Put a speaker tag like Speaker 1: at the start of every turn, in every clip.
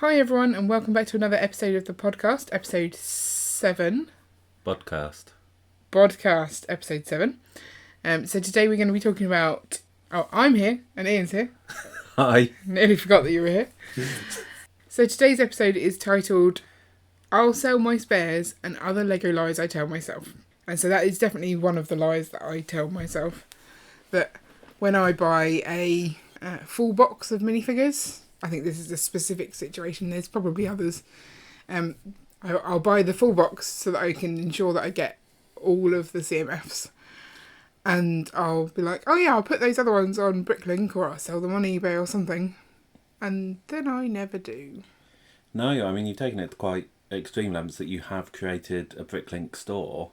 Speaker 1: Hi everyone, and welcome back to another episode of the podcast, episode 7.
Speaker 2: Bodcast,
Speaker 1: episode 7. So today we're going to be talking about... Oh, I'm here, and Ian's here.
Speaker 2: Hi.
Speaker 1: Nearly forgot that you were here. So today's episode is titled, I'll Sell My Spares and Other Lego Lies I Tell Myself. And so that is definitely one of the lies that I tell myself. That when I buy a full box of minifigures... I think this is a specific situation. There's probably others. I'll buy the full box so that I can ensure that I get all of the CMFs. And I'll be like, oh yeah, I'll put those other ones on Bricklink or I'll sell them on eBay or something. And then I never do.
Speaker 2: No, I mean, you've taken it to quite extreme lengths that you have created a Bricklink store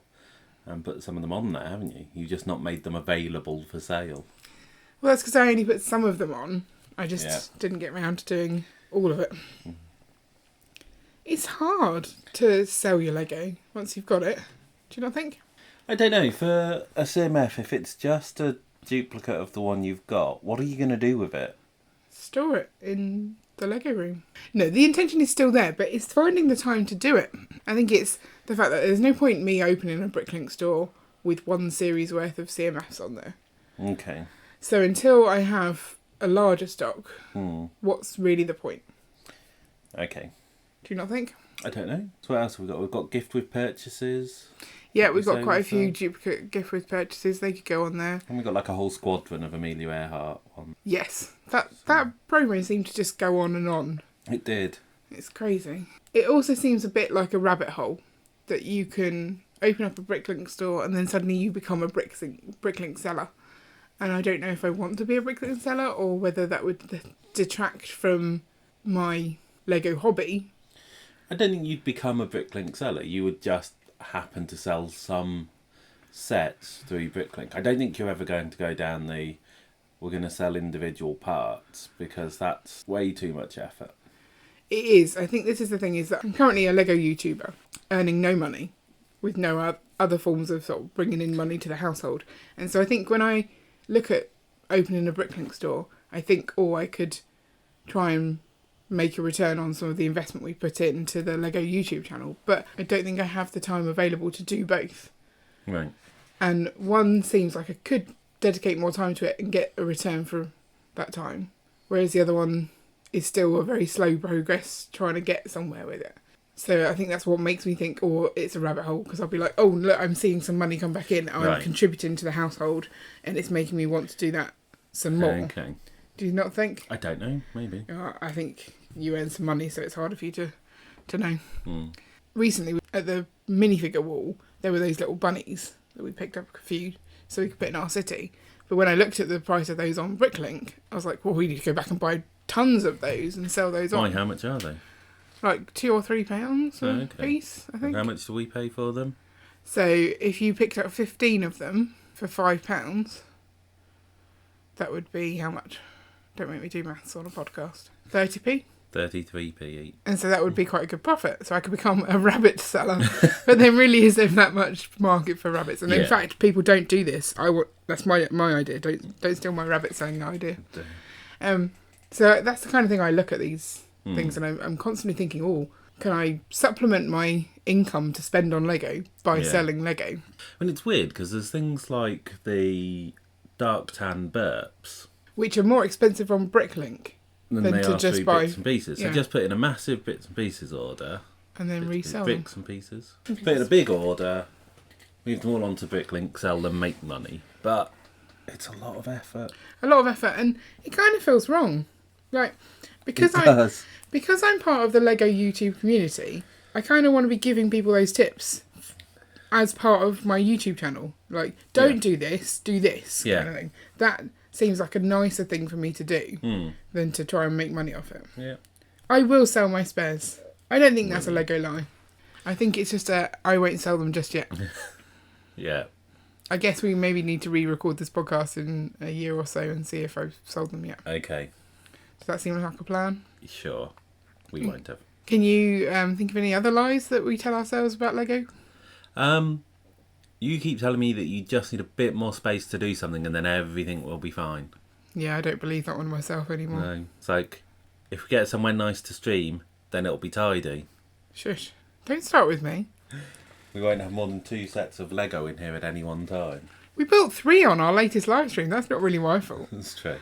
Speaker 2: and put some of them on there, haven't you? You've just not made them available for sale.
Speaker 1: Well, that's because I only put some of them on. I just didn't get around to doing all of it. It's hard to sell your Lego once you've got it. Do you not think?
Speaker 2: I don't know. For a CMF, if it's just a duplicate of the one you've got, what are you going to do with it?
Speaker 1: Store it in the Lego room. No, the intention is still there, but it's finding the time to do it. I think it's the fact that there's no point in me opening a Bricklink store with one series worth of CMFs on there.
Speaker 2: Okay.
Speaker 1: So until I have a larger stock, what's really the point?
Speaker 2: Okay.
Speaker 1: Do you not think?
Speaker 2: I don't know. So what else have we got? We've got gift with purchases.
Speaker 1: Yeah, we've got quite a few duplicate gift with purchases. They could go on there.
Speaker 2: And we've got like a whole squadron of Amelia Earhart on.
Speaker 1: Yes. That promo seemed to just go on and on.
Speaker 2: It did.
Speaker 1: It's crazy. It also seems a bit like a rabbit hole that you can open up a Bricklink store and then suddenly you become a Bricklink seller. And I don't know if I want to be a Bricklink seller or whether that would detract from my Lego hobby.
Speaker 2: I don't think you'd become a Bricklink seller. You would just happen to sell some sets through Bricklink. I don't think you're ever going to go down the we're going to sell individual parts because that's way too much effort.
Speaker 1: It is. I think this is the thing is that I'm currently a Lego YouTuber earning no money with no other forms of sort of bringing in money to the household. And so I think when I look at opening a Bricklink store, I think, I could try and make a return on some of the investment we put into the Lego YouTube channel, but I don't think I have the time available to do both.
Speaker 2: Right.
Speaker 1: And one seems like I could dedicate more time to it and get a return for that time, whereas the other one is still a very slow progress trying to get somewhere with it. So I think that's what makes me think, it's a rabbit hole, because I'll be like, oh, look, I'm seeing some money come back in. I'm contributing to the household, and it's making me want to do that some more.
Speaker 2: Okay.
Speaker 1: Do you not think?
Speaker 2: I don't know, maybe.
Speaker 1: I think you earn some money, so it's harder for you to know.
Speaker 2: Mm.
Speaker 1: Recently, at the minifigure wall, there were those little bunnies that we picked up a few so we could put in our city. But when I looked at the price of those on Bricklink, I was like, well, we need to go back and buy tons of those and sell those on.
Speaker 2: Why, how much are they?
Speaker 1: Like £2 or £3 a piece, I think.
Speaker 2: And how much do we pay for them?
Speaker 1: So if you picked up 15 of them for £5, that would be how much? Don't make me do maths on a podcast. 30p?
Speaker 2: 33p each.
Speaker 1: And so that would be quite a good profit. So I could become a rabbit seller. But there really isn't that much market for rabbits. And in fact, people don't do this. That's my idea. Don't steal my rabbit selling idea. So that's the kind of thing I look at these things, and I'm constantly thinking, can I supplement my income to spend on Lego by selling Lego?
Speaker 2: And it's weird because there's things like the dark tan burps,
Speaker 1: which are more expensive on Bricklink
Speaker 2: than they are just buy bits and pieces. So just put in a massive bits and pieces order
Speaker 1: and then resell them.
Speaker 2: Bits and pieces. Put in a big order, move them all onto Bricklink, sell them, make money. But it's a lot of effort. And it kind of feels wrong. Like, because I'm part of the Lego YouTube community, I kind of want to be giving people those tips as part of my YouTube channel. Like, don't do this, do this kind of thing. That seems like a nicer thing for me to do than to try and make money off it. Yeah.
Speaker 1: I will sell my spares. I don't think that's a Lego lie. I think it's just I won't sell them just yet.
Speaker 2: Yeah.
Speaker 1: I guess we maybe need to re-record this podcast in a year or so and see if I've sold them yet.
Speaker 2: Okay.
Speaker 1: Does that seem like a plan?
Speaker 2: Sure. We won't have.
Speaker 1: Can you think of any other lies that we tell ourselves about Lego?
Speaker 2: You keep telling me that you just need a bit more space to do something and then everything will be fine.
Speaker 1: Yeah, I don't believe that one myself anymore.
Speaker 2: No. It's like, if we get somewhere nice to stream, then it'll be tidy.
Speaker 1: Shush. Don't start with me.
Speaker 2: We won't have more than 2 sets of Lego in here at any one time.
Speaker 1: We built 3 on our latest live stream. That's not really my fault.
Speaker 2: That's true.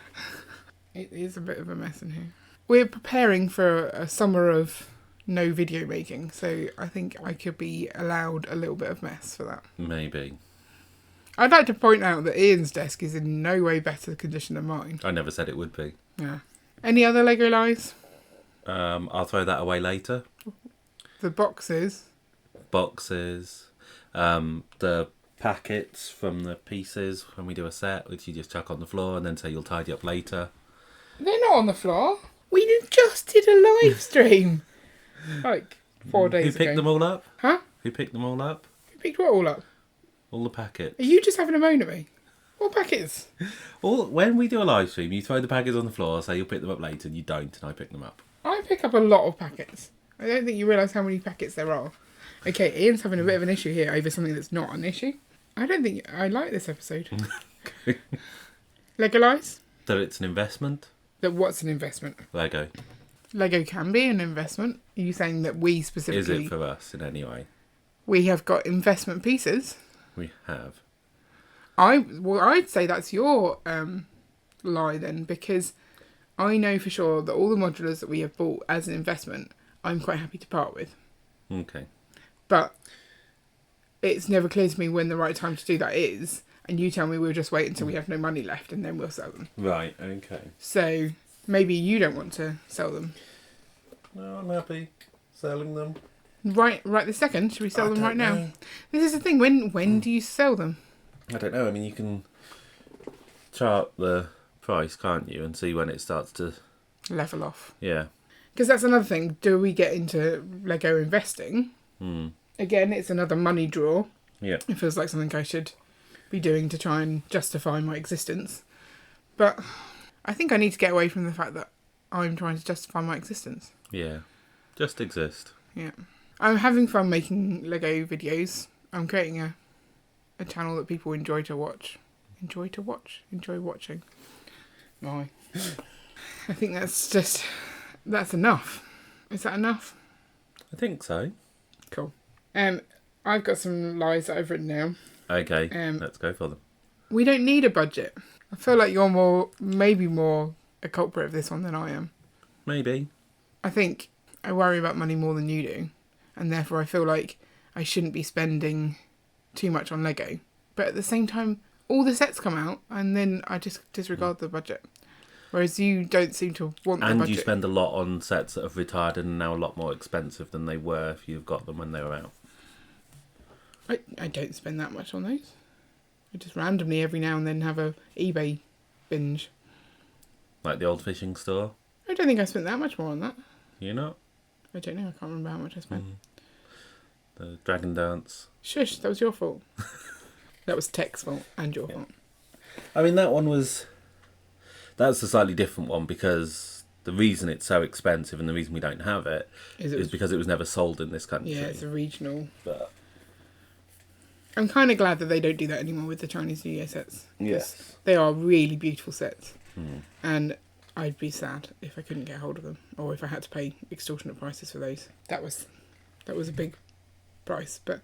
Speaker 1: It is a bit of a mess in here. We're preparing for a summer of no video making, so I think I could be allowed a little bit of mess for that.
Speaker 2: Maybe.
Speaker 1: I'd like to point out that Ian's desk is in no way better condition than mine.
Speaker 2: I never said it would be.
Speaker 1: Yeah. Any other Lego lies?
Speaker 2: I'll throw that away later.
Speaker 1: The boxes.
Speaker 2: The packets from the pieces when we do a set, which you just chuck on the floor and then say you'll tidy up later.
Speaker 1: They're not on the floor. We just did a live stream. Like 4 days ago.
Speaker 2: Who picked them all up?
Speaker 1: Huh?
Speaker 2: Who picked them all up?
Speaker 1: Who picked what all up?
Speaker 2: All the packets.
Speaker 1: Are you just having a moan at me? What packets?
Speaker 2: When we do a live stream, you throw the packets on the floor, say you'll pick them up later, and you don't, and I pick them up.
Speaker 1: I pick up a lot of packets. I don't think you realise how many packets there are. Okay, Ian's having a bit of an issue here over something that's not an issue. I don't think I like this episode. Lego lies?
Speaker 2: That it's an investment?
Speaker 1: That what's an investment?
Speaker 2: Lego.
Speaker 1: Lego can be an investment. Are you saying that we specifically...
Speaker 2: Is it for us in any way?
Speaker 1: We have got investment pieces.
Speaker 2: We have.
Speaker 1: I'd say that's your lie then, because I know for sure that all the modulars that we have bought as an investment, I'm quite happy to part with.
Speaker 2: Okay.
Speaker 1: But it's never clear to me when the right time to do that is, and you tell me we'll just wait until we have no money left and then we'll sell them.
Speaker 2: Right, okay.
Speaker 1: So maybe you don't want to sell them.
Speaker 2: No, I'm happy selling them.
Speaker 1: Right this second? Should we sell them right now? This is the thing. When do you sell them?
Speaker 2: I don't know. I mean, you can chart the price, can't you, and see when it starts to...
Speaker 1: Level off.
Speaker 2: Yeah.
Speaker 1: Because that's another thing. Do we get into Lego investing? Again, it's another money draw.
Speaker 2: Yeah.
Speaker 1: It feels like something I should be doing to try and justify my existence. But I think I need to get away from the fact that I'm trying to justify my existence.
Speaker 2: Yeah. Just exist.
Speaker 1: Yeah. I'm having fun making Lego videos. I'm creating a channel that people enjoy watching. My. I think that's enough. Is that enough?
Speaker 2: I think so.
Speaker 1: Cool. I've got some lies that I've written down.
Speaker 2: Okay, let's go for them.
Speaker 1: We don't need a budget. I feel like you're maybe more a culprit of this one than I am.
Speaker 2: Maybe.
Speaker 1: I think I worry about money more than you do, and therefore I feel like I shouldn't be spending too much on Lego. But at the same time, all the sets come out, and then I just disregard the budget. Whereas you don't seem to want the budget.
Speaker 2: And you spend a lot on sets that have retired and are now a lot more expensive than they were if you've got them when they were out.
Speaker 1: I don't spend that much on those. I just randomly every now and then have a eBay binge.
Speaker 2: Like the old fishing store?
Speaker 1: I don't think I spent that much more on that.
Speaker 2: You not?
Speaker 1: I don't know. I can't remember how much I spent.
Speaker 2: The Dragon Dance.
Speaker 1: Shush, that was your fault. That was Tech's fault and your fault.
Speaker 2: I mean, that's a slightly different one because the reason it's so expensive and the reason we don't have it is because it was never sold in this country.
Speaker 1: Yeah, it's a regional.
Speaker 2: But
Speaker 1: I'm kind of glad that they don't do that anymore with the Chinese New Year sets.
Speaker 2: Yes.
Speaker 1: They are really beautiful sets. And I'd be sad if I couldn't get hold of them or if I had to pay extortionate prices for those. That was a big price. But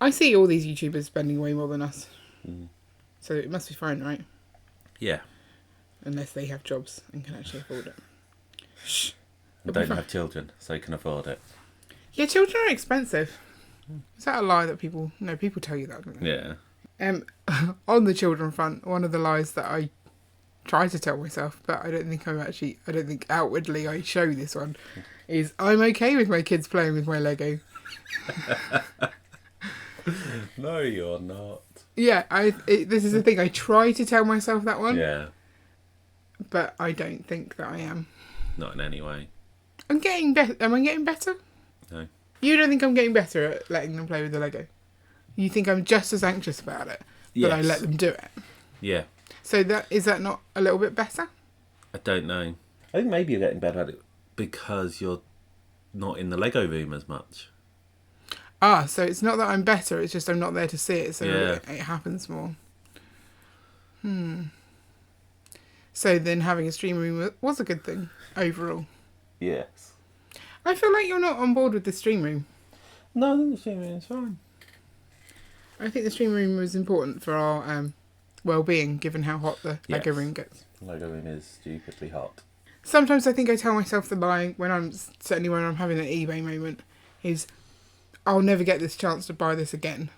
Speaker 1: I see all these YouTubers spending way more than us. So it must be fine, right?
Speaker 2: Yeah.
Speaker 1: Unless they have jobs and can actually afford it. Shh.
Speaker 2: And don't have children, so you can afford it.
Speaker 1: Yeah, children are expensive. Is that a lie that people... No, people tell you that, don't they?
Speaker 2: Yeah.
Speaker 1: On the children front, one of the lies that I try to tell myself, but I don't think outwardly I show this one, is I'm okay with my kids playing with my Lego.
Speaker 2: No, you're not.
Speaker 1: Yeah, this is the thing. I try to tell myself that one.
Speaker 2: Yeah.
Speaker 1: But I don't think that I am.
Speaker 2: Not in any way.
Speaker 1: I'm getting better. Am I getting better?
Speaker 2: No.
Speaker 1: You don't think I'm getting better at letting them play with the Lego? You think I'm just as anxious about it, but I let them do it?
Speaker 2: Yeah.
Speaker 1: So is that not a little bit better?
Speaker 2: I don't know. I think maybe you're getting better at it because you're not in the Lego room as much.
Speaker 1: So it's not that I'm better, it's just I'm not there to see it, so it happens more. So then having a stream room was a good thing, overall.
Speaker 2: Yes.
Speaker 1: I feel like you're not on board with the stream room.
Speaker 2: No, I think the stream room is fine.
Speaker 1: I think the stream room was important for our well-being, given how hot the Lego room gets.
Speaker 2: Lego room is stupidly hot.
Speaker 1: Sometimes I think I tell myself the lie when I'm having an eBay moment is, I'll never get this chance to buy this again.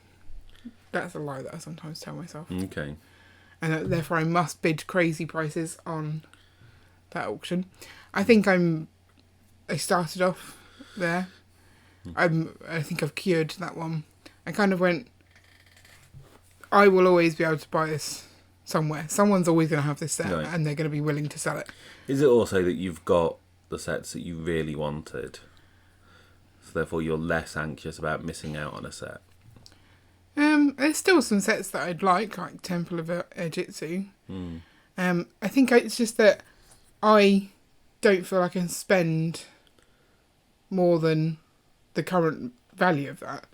Speaker 1: That's a lie that I sometimes tell myself.
Speaker 2: Okay.
Speaker 1: And that therefore I must bid crazy prices on that auction. I think I started off there. I think I've cured that one. I kind of went, I will always be able to buy this somewhere. Someone's always going to have this set, right, and they're going to be willing to sell it.
Speaker 2: Is it also that you've got the sets that you really wanted, so therefore you're less anxious about missing out on a set?
Speaker 1: There's still some sets that I'd like Temple of Ejitsu. I think it's just that I don't feel I can spend more than the current value of that.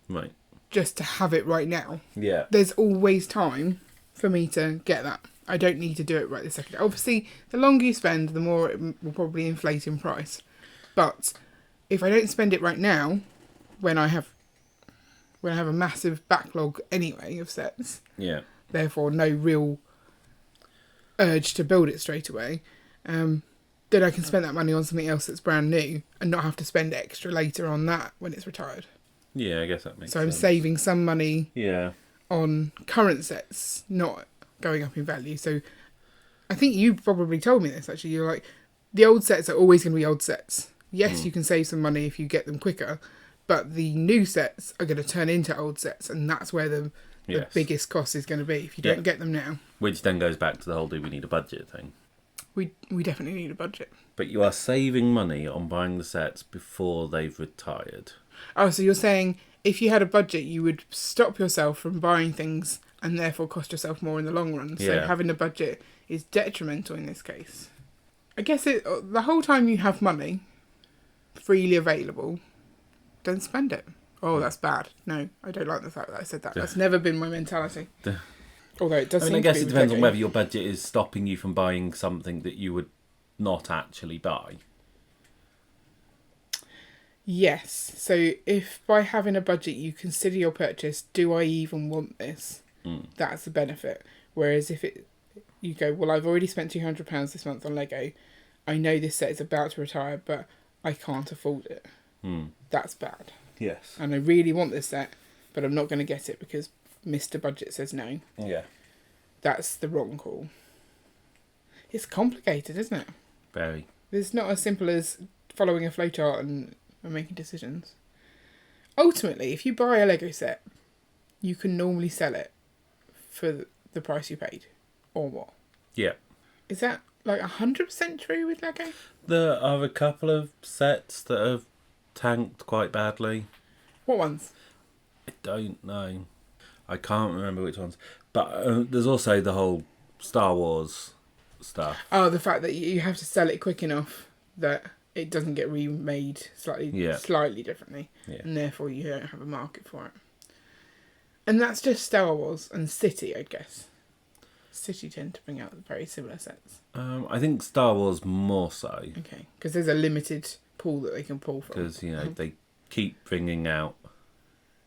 Speaker 2: Right.
Speaker 1: Just to have it right now.
Speaker 2: Yeah.
Speaker 1: There's always time for me to get that. I don't need to do it right this second. Obviously, the longer you spend, the more it will probably inflate in price. But if I don't spend it right now, when I have a massive backlog anyway of sets, therefore no real urge to build it straight away, then I can spend that money on something else that's brand new and not have to spend extra later on that when it's retired.
Speaker 2: Yeah, I guess that makes sense.
Speaker 1: So I'm saving some money
Speaker 2: Yeah.
Speaker 1: on current sets, not going up in value. So I think you probably told me this, actually. You're like, the old sets are always going to be old sets. Yes, you can save some money if you get them quicker, but the new sets are going to turn into old sets, and that's where the biggest cost is going to be if you don't get them now.
Speaker 2: Which then goes back to the whole do we need a budget thing.
Speaker 1: We definitely need a budget.
Speaker 2: But you are saving money on buying the sets before they've retired.
Speaker 1: Oh, so you're saying if you had a budget, you would stop yourself from buying things and therefore cost yourself more in the long run. So having a budget is detrimental in this case. I guess the whole time you have money freely available, don't spend it. Oh, that's bad. No, I don't like the fact that I said that. That's never been my mentality. Although it does seem to be.
Speaker 2: I guess it depends on whether your budget is stopping you from buying something that you would not actually buy.
Speaker 1: Yes. So if by having a budget you consider your purchase, do I even want this? That's the benefit. Whereas if you go, well, I've already spent £200 this month on Lego. I know this set is about to retire, but I can't afford it. That's bad.
Speaker 2: Yes.
Speaker 1: And I really want this set, but I'm not going to get it because Mr. Budget says no.
Speaker 2: Yeah.
Speaker 1: That's the wrong call. It's complicated, isn't it?
Speaker 2: Very.
Speaker 1: It's not as simple as following a flowchart and making decisions. Ultimately, if you buy a Lego set, you can normally sell it for the price you paid or more.
Speaker 2: Yeah.
Speaker 1: Is that like 100% true with Lego?
Speaker 2: There are a couple of sets that have tanked quite badly.
Speaker 1: What ones?
Speaker 2: I don't know. I can't remember which ones. But there's also the whole Star Wars stuff.
Speaker 1: Oh, the fact that you have to sell it quick enough that it doesn't get remade slightly differently. Yeah. And therefore you don't have a market for it. And that's just Star Wars and City, I guess. City tend to bring out very similar sets.
Speaker 2: I think Star Wars more so.
Speaker 1: Okay, because there's a limited pool that they can pull from.
Speaker 2: Because, they keep bringing out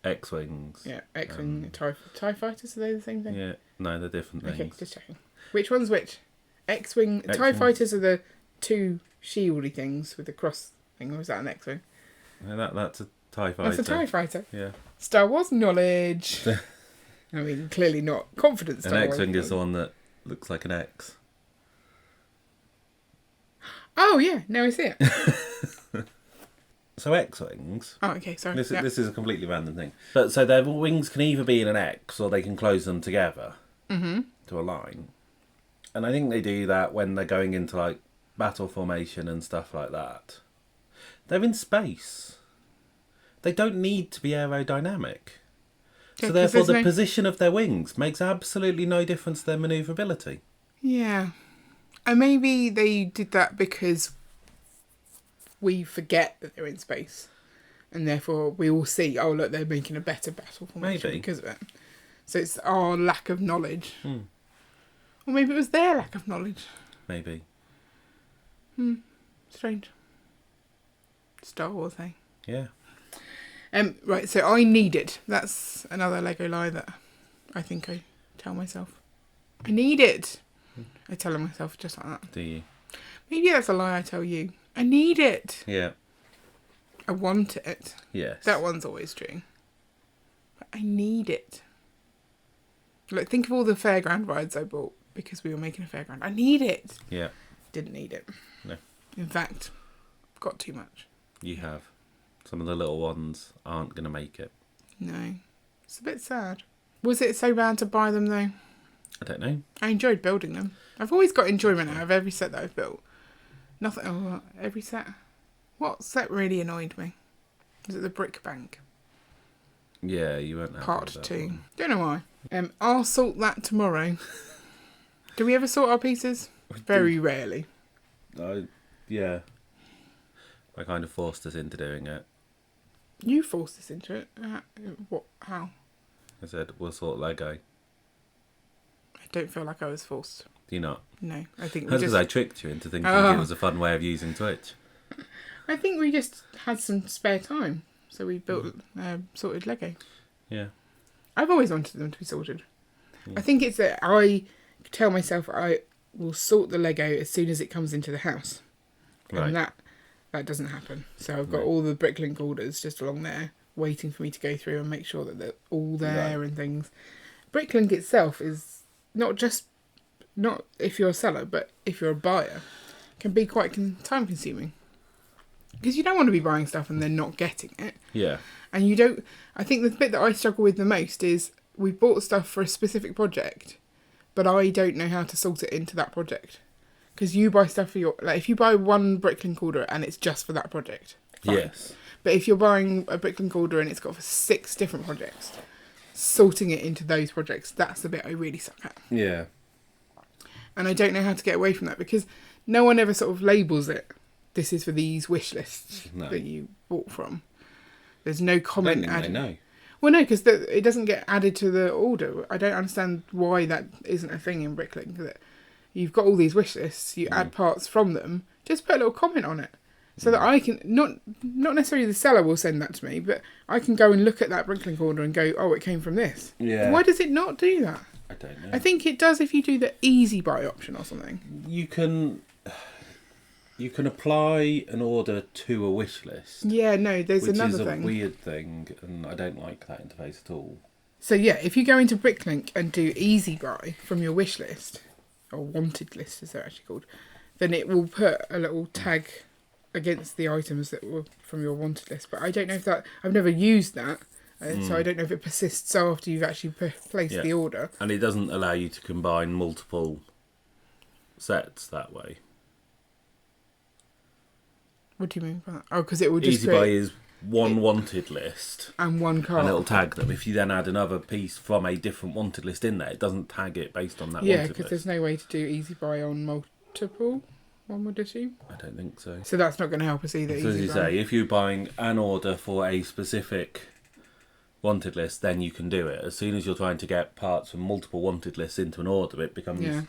Speaker 2: X-Wings.
Speaker 1: Yeah, X-Wing, TIE Fighters, are they the same thing?
Speaker 2: Yeah, no, they're different things.
Speaker 1: Okay, just checking. Which one's which? X-Wing, TIE Fighters are the two shieldy things with the cross thing, or is that an X-Wing?
Speaker 2: No, that's a TIE Fighter.
Speaker 1: That's a TIE Fighter?
Speaker 2: Yeah.
Speaker 1: Star Wars knowledge. I mean, clearly not confident Star Wars.
Speaker 2: An X-Wing is the one that looks like an X.
Speaker 1: Oh, yeah, now I see it.
Speaker 2: So X-Wings...
Speaker 1: Oh, okay, sorry.
Speaker 2: This is a completely random thing. But so their wings can either be in an X or they can close them together to a line. And I think they do that when they're going into, like, battle formation and stuff like that. They're in space. They don't need to be aerodynamic. So therefore the position of their wings makes absolutely no difference to their manoeuvrability.
Speaker 1: Yeah. And maybe they did that because we forget that they're in space. And therefore we all see, oh, look, they're making a better battle formation because of it. So it's our lack of knowledge. Or maybe it was their lack of knowledge.
Speaker 2: Maybe.
Speaker 1: Strange. Star Wars, eh?
Speaker 2: Yeah.
Speaker 1: Right, so I need it. That's another Lego lie that I think I tell myself. I need it. I tell myself just like that.
Speaker 2: Do you?
Speaker 1: Maybe that's a lie I tell you. I need it.
Speaker 2: Yeah.
Speaker 1: I want it.
Speaker 2: Yes.
Speaker 1: That one's always true. But I need it. Like, think of all the fairground rides I bought because we were making a fairground. I need it.
Speaker 2: Yeah.
Speaker 1: Didn't need it.
Speaker 2: No.
Speaker 1: In fact, got too much.
Speaker 2: You have. Some of the little ones aren't going to make it.
Speaker 1: No. It's a bit sad. Was it so bad to buy them, though?
Speaker 2: I don't know.
Speaker 1: I enjoyed building them. I've always got enjoyment out of every set that I've built. Nothing... Oh, every set... What set really annoyed me? Was it the brick bank?
Speaker 2: Yeah, you weren't happy
Speaker 1: Part
Speaker 2: with that
Speaker 1: 2.
Speaker 2: one.
Speaker 1: Don't know why. I'll sort that tomorrow. Do we ever sort our pieces? Very rarely.
Speaker 2: Yeah. I kind of forced us into doing it.
Speaker 1: You forced us into it. What? How?
Speaker 2: I said, we'll sort Lego.
Speaker 1: I don't feel like I was forced.
Speaker 2: Do you not?
Speaker 1: No, I think we
Speaker 2: That's
Speaker 1: just...
Speaker 2: because I tricked you into thinking it was a fun way of using Twitch.
Speaker 1: I think we just had some spare time, so we built sorted Lego.
Speaker 2: Yeah.
Speaker 1: I've always wanted them to be sorted.
Speaker 2: Yeah.
Speaker 1: I think it's that I tell myself I will sort the Lego as soon as it comes into the house.
Speaker 2: Right.
Speaker 1: And that doesn't happen. So I've got all the Bricklink orders just along there waiting for me to go through and make sure that they're all there and things. Bricklink itself is not if you're a seller, but if you're a buyer, can be quite time consuming. Because you don't want to be buying stuff and then not getting it.
Speaker 2: Yeah.
Speaker 1: And you don't... I think the bit that I struggle with the most is we bought stuff for a specific project, but I don't know how to sort it into that project. Because you buy stuff for your... Like, if you buy one Bricklink order and it's just for that project, fine.
Speaker 2: Yes.
Speaker 1: But if you're buying a Bricklink order and it's got for 6 different projects, sorting it into those projects, that's the bit I really suck at.
Speaker 2: Yeah.
Speaker 1: And I don't know how to get away from that because no one ever sort of labels it. This is for these wish lists that you bought from. There's no comment added.
Speaker 2: No.
Speaker 1: Well, no, because it doesn't get added to the order. I don't understand why that isn't a thing in Bricklink. That you've got all these wish lists, you add parts from them, just put a little comment on it. So that I can, not necessarily the seller will send that to me, but I can go and look at that Bricklink order and go, oh, it came from this.
Speaker 2: Yeah.
Speaker 1: Why does it not do that?
Speaker 2: I don't know.
Speaker 1: I think it does if you do the easy buy option or something.
Speaker 2: You can apply an order to a wish list.
Speaker 1: Yeah, no, there's another thing.
Speaker 2: Which is a weird thing, and I don't like that interface at all.
Speaker 1: So yeah, if you go into Bricklink and do easy buy from your wish list, or wanted list as they're actually called, then it will put a little tag against the items that were from your wanted list. But I don't know if that... I've never used that, so I don't know if it persists after you've actually placed the order.
Speaker 2: And it doesn't allow you to combine multiple sets that way.
Speaker 1: What do you mean by that? Oh, because it will just
Speaker 2: Easy buy is one wanted list
Speaker 1: and one card,
Speaker 2: and it'll tag them. If you then add another piece from a different wanted list in there, it doesn't tag it based on that wanted list.
Speaker 1: Yeah, because there's no way to do easy buy on multiple, one would assume.
Speaker 2: I don't think so.
Speaker 1: So that's not going to help us either.
Speaker 2: So as you say, if you're buying an order for a specific wanted list, then you can do it. As soon as you're trying to get parts from multiple wanted lists into an order, it becomes a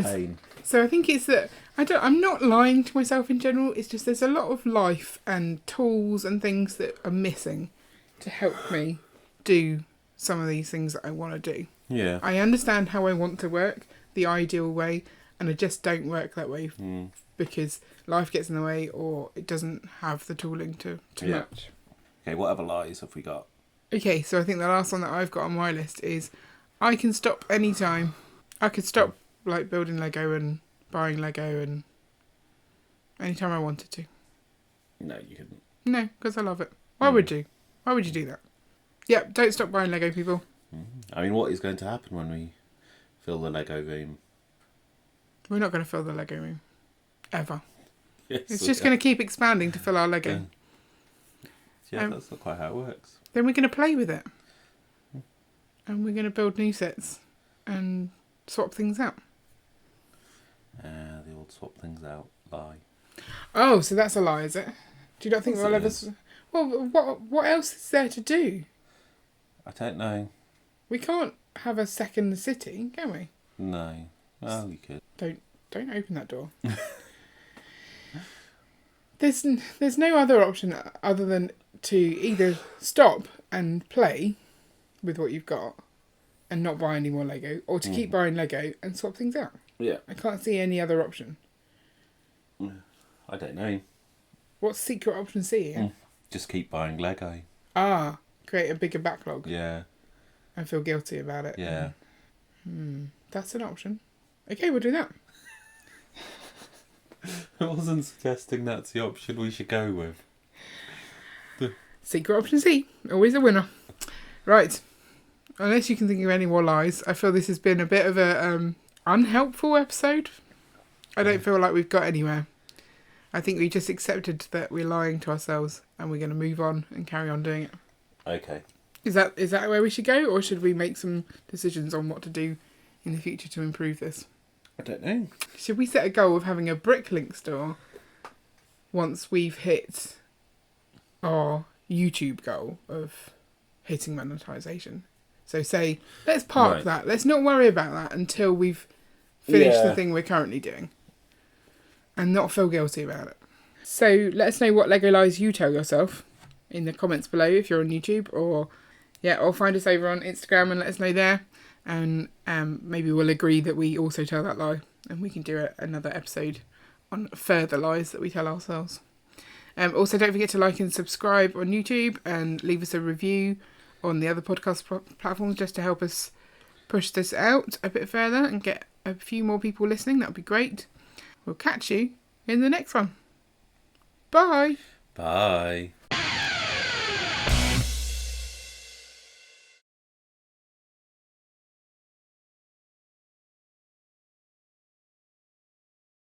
Speaker 2: pain.
Speaker 1: So I think it's that I'm not lying to myself in general. It's just there's a lot of life and tools and things that are missing to help me do some of these things that I want to do.
Speaker 2: Yeah.
Speaker 1: I understand how I want to work, the ideal way, and I just don't work that way because life gets in the way or it doesn't have the tooling to match.
Speaker 2: Okay, what other lies have we got?
Speaker 1: Okay, so I think the last one that I've got on my list is I can stop anytime. I could stop like building Lego and buying Lego and anytime I wanted to.
Speaker 2: No, you couldn't.
Speaker 1: No, because I love it. Why would you? Why would you do that? Yep, don't stop buying Lego, people.
Speaker 2: I mean, what is going to happen when we fill the Lego room?
Speaker 1: We're not going to fill the Lego room. Ever.
Speaker 2: Yes,
Speaker 1: It's just going to keep expanding to fill our Lego.
Speaker 2: Yeah, that's not quite how it works.
Speaker 1: Then we're going to play with it. And we're going to build new sets and swap things out.
Speaker 2: The old swap things out lie.
Speaker 1: Oh, so that's a lie, is it? Do you not think we'll ever... Well, what else is there to do?
Speaker 2: I don't know.
Speaker 1: We can't have a second city, can we?
Speaker 2: No. Well, you could.
Speaker 1: Don't open that door. there's no other option other than to either stop and play with what you've got and not buy any more Lego, or to keep buying Lego and swap things out.
Speaker 2: Yeah.
Speaker 1: I can't see any other option.
Speaker 2: I don't know.
Speaker 1: What's secret option C here?
Speaker 2: Just keep buying Lego.
Speaker 1: Create a bigger backlog.
Speaker 2: Yeah.
Speaker 1: And feel guilty about it.
Speaker 2: Yeah.
Speaker 1: That's an option. Okay, we'll do that.
Speaker 2: I wasn't suggesting that's the option we should go with.
Speaker 1: Secret option C. Always a winner. Right. Unless you can think of any more lies, I feel this has been a bit of a unhelpful episode. I don't feel like we've got anywhere. I think we just accepted that we're lying to ourselves and we're going to move on and carry on doing it.
Speaker 2: Okay.
Speaker 1: Is that where we should go, or should we make some decisions on what to do in the future to improve this?
Speaker 2: I don't know.
Speaker 1: Should we set a goal of having a Bricklink store once we've hit our YouTube goal of hitting monetization? So say, let's park that. Let's not worry about that until we've finished the thing we're currently doing. And not feel guilty about it. So let us know what Lego lies you tell yourself in the comments below if you're on YouTube, or find us over on Instagram and let us know there. And maybe we'll agree that we also tell that lie, and we can do another episode on further lies that we tell ourselves. Also, don't forget to like and subscribe on YouTube and leave us a review on the other podcast platforms just to help us push this out a bit further and get a few more people listening. That would be great. We'll catch you in the next one. Bye.
Speaker 2: Bye.